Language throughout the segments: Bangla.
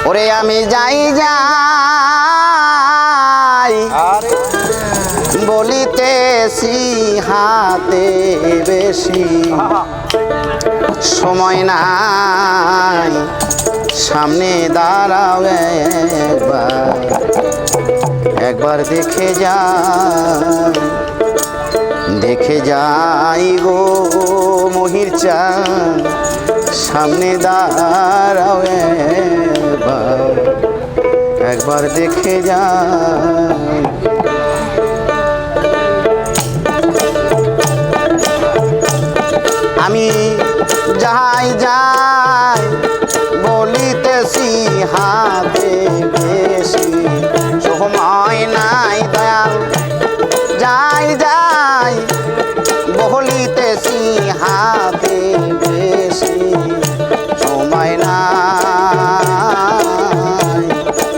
ওরে আমি যাই যাই বলিতেছি হাতে বেশি সময় নাই সামনে দাঁড়াও একবার দেখে যাই গো মহির চাঁদ সামনে দাঁড়াও একবার দেখে যাই আমি যাই যাই বলিতেছি হাতে বেশি সময় নাই দয়াল যাই যাই বলিতেছি হাতে বেশি সময় নাই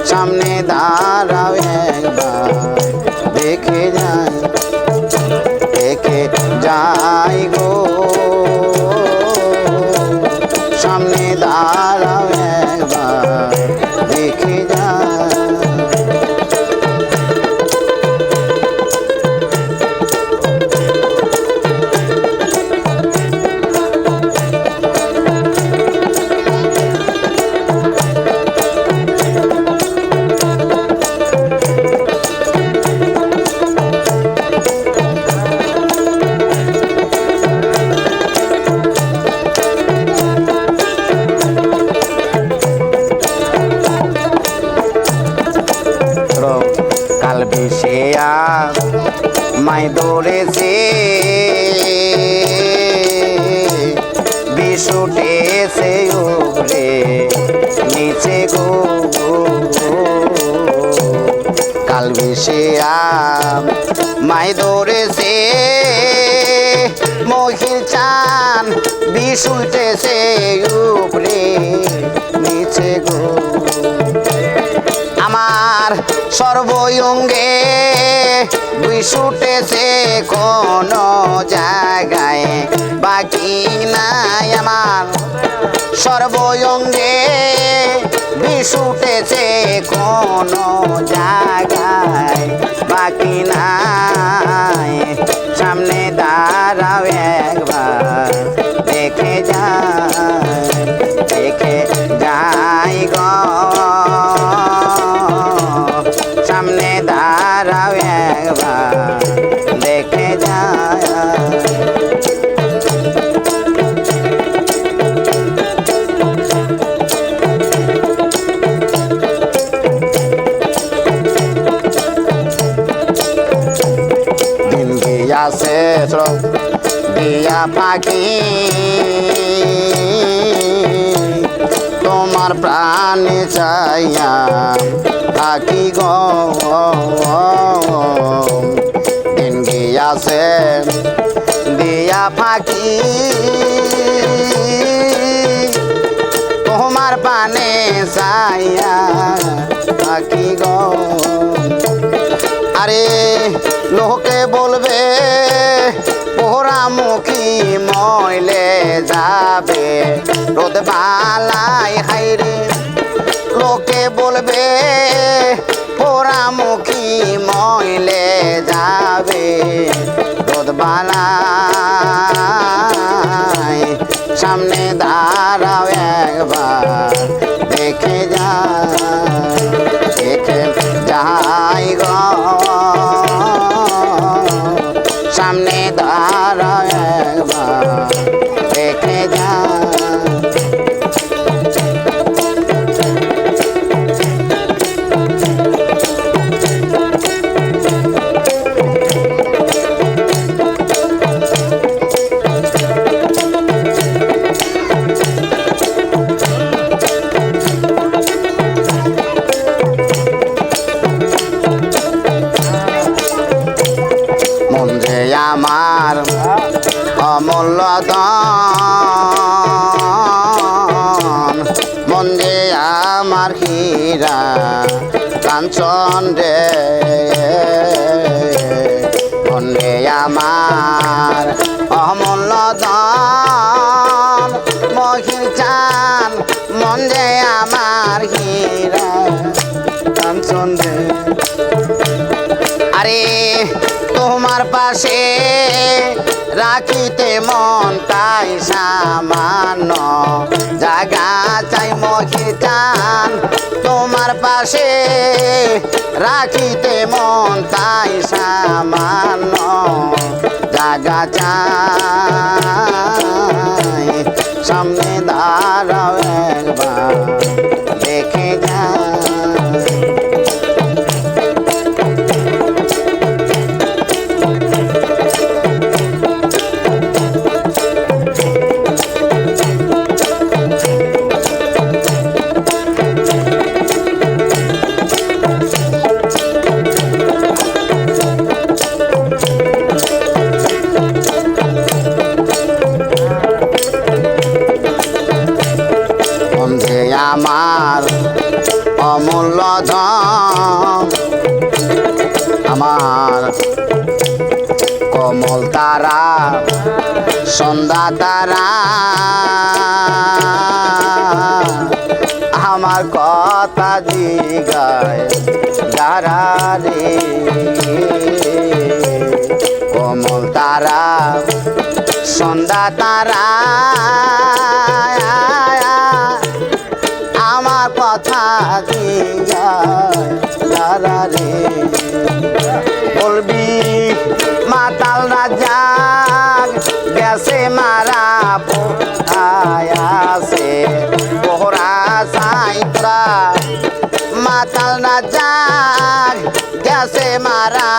সামনে দাঁড়াও একবার দেখে যাই গো সামনে দাঁড়াও একবার দেখে যাই কাল বিষেয়া মাই দৌড়েছে বিশুটেছে উপরে নিচে গো কাল বিষেয়া মাই দৌড়েছে মহির চান বিশুটেছে উপরে নিচে গো আমার সর্বঙ্গে বিশুটেছে কোন জায়গায় বাকি নাই আমার সর্বঙ্গে বিশুটেছে কোন জায়গায় বাকি নাই সামনে দাঁড়াও একবার দেখে যাই গো সামনে দাঁড়াও একবার দেখে যাই দিন গিয়াছে দিয়া পাখি তোমার প্রাণ চাইয়া থাকি গো দিন গিয়াছে দিয়া ফাঁকি তোমার পানে চাইয়া থাকি গো আরে লোকে বলবে পোড়ামুখী মইলে যাবে রোদ বালাই হাইরে লোকে বলবে পোড়ামুখী মইলে যাবে রোদ বালাই সামনে দাঁড়াও একবার দেখে যাই গো সামনে দাঁড়াও একবার দেখে যাই আমার অমূল্য দান মন যে আমার হীরা কাঞ্চন রে মন রে আমার অমূল্য দান আখির চান মন যে আমার হীরা কাঞ্চন রে আরে তোমার পাশে রাখিতে মন তাই সামান্য জাগা চাই মহি চান তোমার পাশে রাখিতে মন তাই সামান্য জাগা চাই সামনে দাঁড়াও একবার দেখে যা আমার অমূল্য ধন আমার কমল তারা সন্ধ্যা তারা আমার কথা জিগায় যারা রে কমল তারা সন্ধ্যা তারা আমার কথা জিগায় রে বলবি মাতাল রাজা গেছে মারা আছে পোহরা সাইত্রা মাতাল রাজা গেছে মারা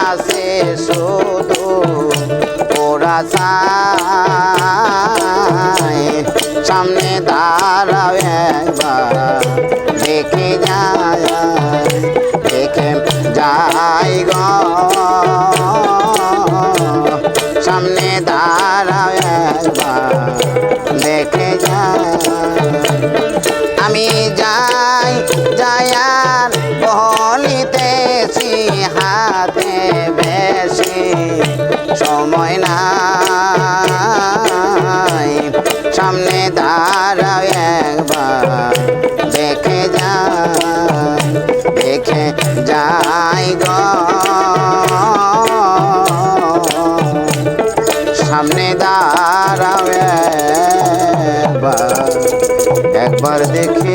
আছে শুধু পোহরা সাই সামনে দাঁড়াও একবার দেখে যায় দেখে যাই গো সামনে দাঁড়াও একবার দেখে যায় আমি যাই যায়ার বহনিতেছি হাতে বেশি সময় নাই সামনে দাঁড়াও একবার দেখে যাই দেখে যাই গো সামনে দাঁড়াও একবার দেখে